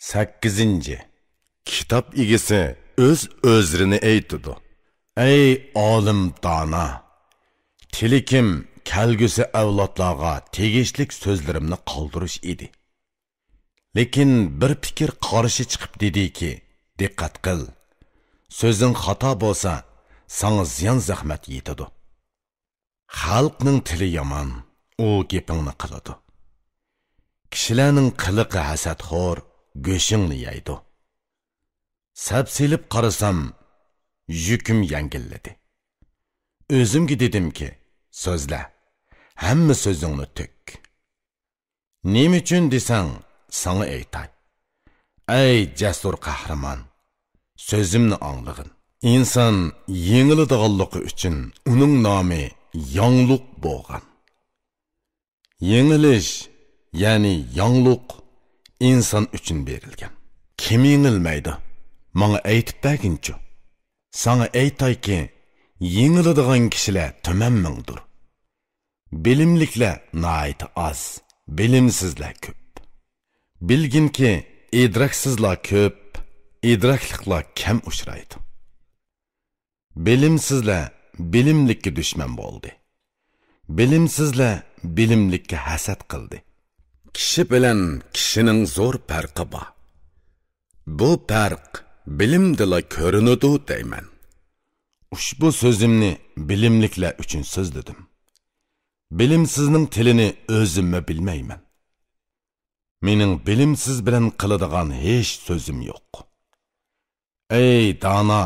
8. Kitap egisi o'z-o'zini aytidi. Ey olim dona, tilikim kelgusi avlodlarga tegishlik so'zlarimni qoldirish edi. Lekin bir fikir qarshi chiqib dediki, diqqat qil. So'zing xato bo'lsa, sana ziyon zahmat yetadi. Xalqning tili yomon, u gapingni qiladi. Kishilarning qiliqi hasadxo'r, go'shingni yeydi. Sapsilib qarasam, yukim yengilladi. O'zimga dedimki, so'zla, hamma so'zingni to'k. Nima uchun desang, sana aytay. Ey jasur qahramon, so'zimni anglag'in. İnsan yengiladiganligi uchun uning nomi yangliq bo'lgan. Yengilish, ya'ni yangliq inson uchun berilgan. Kim yengilmaydi? Mana aytib berginchi. Sana aytayki, yengiladigan kishilar tumanmingdir. Bilimliklar nihoyat az, bilimsizlar ko'p. Bilginki, idraksizlar ko'p, idrakliklar kam uchraydi. Bilimsizlar bilimlikka dushman bo'ldi. Bilimsizlar bilimlikka hasad qildi. Kishi bilan kishining zo'r farqi bor. Bu farq bilimdila ko'rinadi deyman. Ushbu so'zimni bilimliklar uchun so'zladim. Bilimsizning tilini o'zimmi bilmayman. Mening bilimsiz bilan qiladigan hech so'zim yo'q. Ey dana,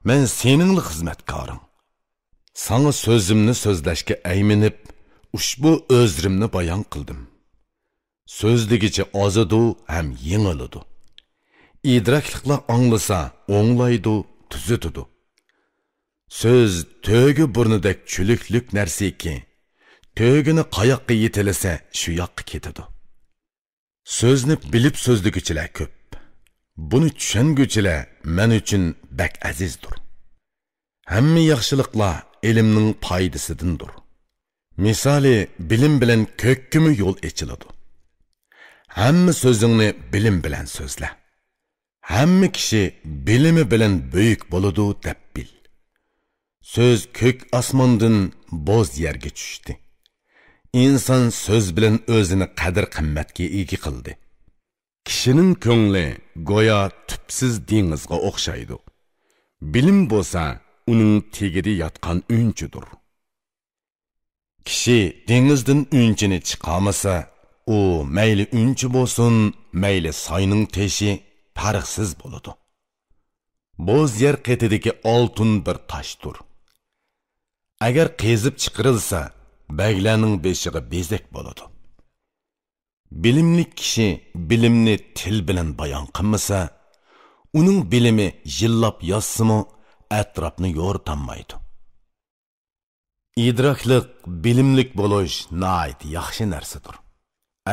men seninle xizmatkoring. Sana sözümni so'zlashga ayminib, ushbu o'zrimni bayon qildim. So'zligicha ozidu ham yengiladi. İdrakliklar anglasa, o'nglaydi, tuzitidi. Söz tögi burnidek chuluklik narsaki, tögini qayoqqa yetilasa, shu yoqqa ketadi. So'zni bilib so'zligichilar ko'p. Buni tushunguchilar men uchun bak azizdir. Hamma yaxshiliklar ilmning foydasidandir. Misali, bilim bilan ko'kkimi yo'l ochiladi. Hamma so'zingni bilim bilan so'zla. Hamma kishi bilimi bilan buyuk bo'ladi deb bil. Söz ko'k osmondan bo'z yerga tushdi. İnson so'z bilan o'zini qadr-qimmatga ega qildi. Kishining ko'ngli go'yo tubsiz dengizga o'xshaydi. Bilim bo'lsa, uning tegida yotgan unchidir. Kishi dengizdan unchini chiqamasa, u mayli unchi bo'lsin, mayli soyning teshi farqsiz bo'ladi. Bo'z yer qetidagi oltin bir toshdir. Agar qezib chiqarilsa, baglarning beshiga bezak bo'ladi. Bilimli kishi bilimni til bilan bayon qilmasa, uning bilimi yillab yozsimi, atrofni yo'rtanmaydi. İdraklik, bilimlik bo'lish nihoyat yaxshi narsadir.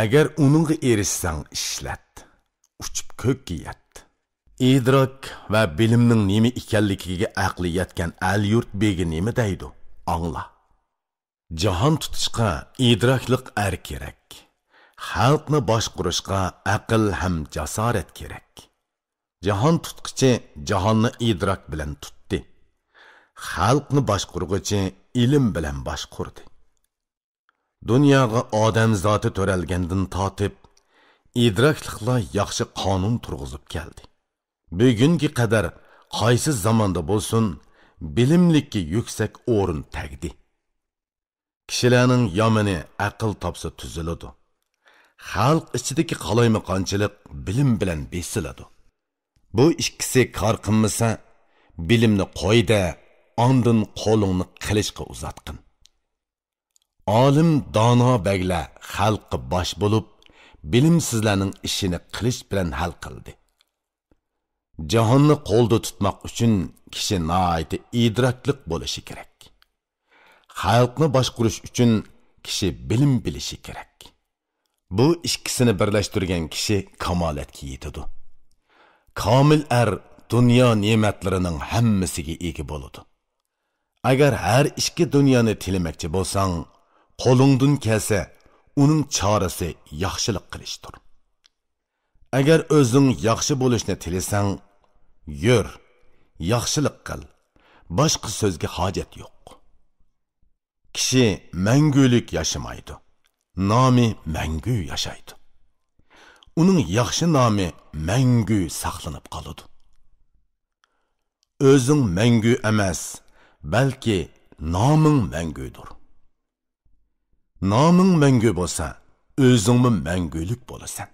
Agar uningga erishsang, ishlat, uchib ko'kka yet. İdrak va bilimning nima ekanligiga aqli yetgan al-yurt begi nima deydi? Angla. Jahon tutishqa idraklik kerak. Xalqni boshqarishga aql ham jasorat kerak. Jahon tutqichi jahonni idrak bilan tutdi. Xalqni boshqarg'uchi ilm bilan boshqardi. Dunyoga odam zoti to'ralgandan tortib, idrakliklar yaxshi qonun turg'izib keldi. Bugungi qadar qaysi zamonda bo'lsin, bilimlikka yuksak o'rin tagdi. Kishilarning yomoni aql topsa tuziladi. Xalq ichidagi qalaymaqonchilik bilim bilan besiladi. Bu ikkisi kor qilmasa, bilimni qo'yda, ondan qo'lingni qilishga uzatqin. Olim dono baglar xalqqa bosh bo'lib, bilimsizlarning ishini qilish bilan hal qildi. Jahonni qo'lda tutmoq uchun kishi nihoyat idraklik bo'lishi kerak. Xalqni boshqarish uchun kishi bilim bilishi kerak. Bu ikkisini birlashtirgan kishi kamolatga yetadi. Komil dunyo ne'matlarining hammasiga ega bo'ladi. Agar har ikki dunyoni tilamoqchi bo'lsang, qo'lingdan kelsa, uning chorasi yaxshilik qilishdir. agar o'zing yaxshi bo'lishni tilasang, yur, yaxshilik qil. Boshqa so'zga hojat yo'q. Kishi mangulik yashamaydi. Nomi mangu yashaydi. Uning yaxshi nomi mangu saqlanib qoladi. O'zing mangu emas, balki noming mangudir. Noming mangu bo'lsa, o'zingmi mangulik bo'lasan.